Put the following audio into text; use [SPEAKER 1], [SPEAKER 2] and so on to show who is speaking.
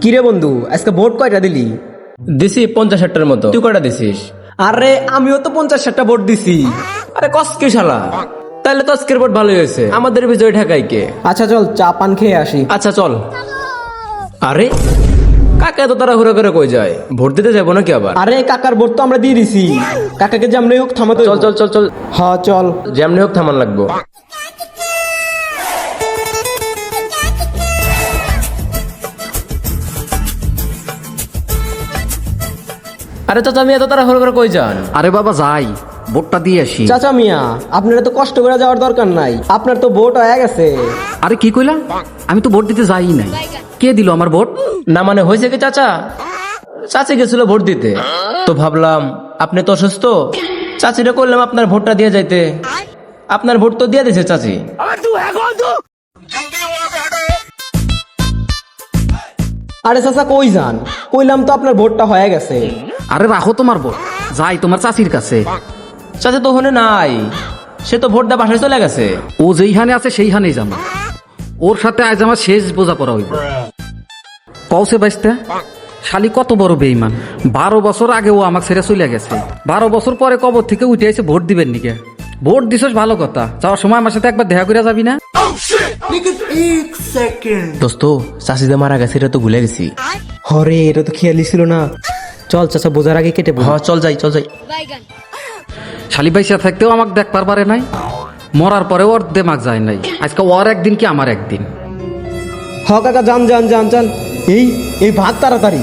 [SPEAKER 1] কিরে বন্ধু, আজকে ভোট কয়টা দিলি?
[SPEAKER 2] দিছি 50-60টার মতো। তুই কয়টা দিছিস?
[SPEAKER 1] আরে আমিও তো 50-60টা ভোট দিছি।
[SPEAKER 2] আরে কস কি শালা, তাহলে তো আজকের ভোট ভালোই হয়েছে। আমাদের বিজয় ঢাকাই কে?
[SPEAKER 1] আচ্ছা চল চা পান খেয়ে আসি।
[SPEAKER 2] আচ্ছা চল। আরে কাকা এত তাড়াহুড়া করে কই যায়? ভোট দিতে যাবো নাকি আবার?
[SPEAKER 1] আরে কাকার ভোট তো আমরা দিয়ে দিছি, কাকাকে যেমনি হোক থামাতে
[SPEAKER 2] চল চল চল চল,
[SPEAKER 1] হ্যাঁ চল।
[SPEAKER 2] যেমনি হোক থামান লাগবো। আরে চাচা, আমি এত তাড়াহুড়া করে কই যান?
[SPEAKER 3] আরে বাবা যাই, ভোটটা দিয়ে আসি।
[SPEAKER 1] চাচা মিয়া, আপনারা তো কষ্ট করে যাওয়ার দরকার নাই, আপনার তো ভোট হয়ে গেছে।
[SPEAKER 3] আরে কি কইলা? আমি তো ভোট দিতে যাই নাই। কে দিল আমার ভোট?
[SPEAKER 2] না মানে হয়েছে কি চাচা, চাচি গেছিল ভোট দিতে, তো ভাবলাম আপনি তো অসুস্থ, চাচিরে করলাম আপনার ভোটটা দিয়ে যাইতে। আপনার ভোট তো দিয়ে দিছে চাচি।
[SPEAKER 1] আরে চাচা কই যান? কইলাম তো আপনার ভোটটা হয়ে গেছে।
[SPEAKER 3] আরে রাখো তোমার ভোট, যাই তোমার চাচির কাছে।
[SPEAKER 2] চাচা তো ওখানে নাই, সে তো ভোট দেওয়া বাসায় চলে গেছে।
[SPEAKER 3] ও যেইখানে আছে সেইখানেই যাবো। ওর সাথে আজ আমার শেষ বোঝাপড়া হইব। কওছে বাইসতে শালি কত বড় বেইমান। 12 বছর আগে ও আমাকে ছেড়ে চলে গেছে, 12 বছর পরে কবর থেকে উঠে এসে ভোট দিবেন নিকে। ভোট দিছস ভালো কথা, যাওয়ার সময় আমার সাথে একবার দেখা করে যাবি না?
[SPEAKER 2] দোস্ত, চাচি যে মারা গেছে এটা তো ভুলে গেছি।
[SPEAKER 1] হরে এটা তো খেয়ালই ছিল না। চল চাচা বোঝার আগে কেটে পড়ি।
[SPEAKER 2] হ্যাঁ চল যাই চল যাই।
[SPEAKER 3] শালি বাইসা থাকতেও আমাকে দেখবার পারে নাই, মরার পরেও ওর দেমাগ যায় নাই। আজকে ওর একদিন কি আমার একদিন।
[SPEAKER 1] হ কাকা যান যান যান যান, এই ভাগ তাড়াতাড়ি।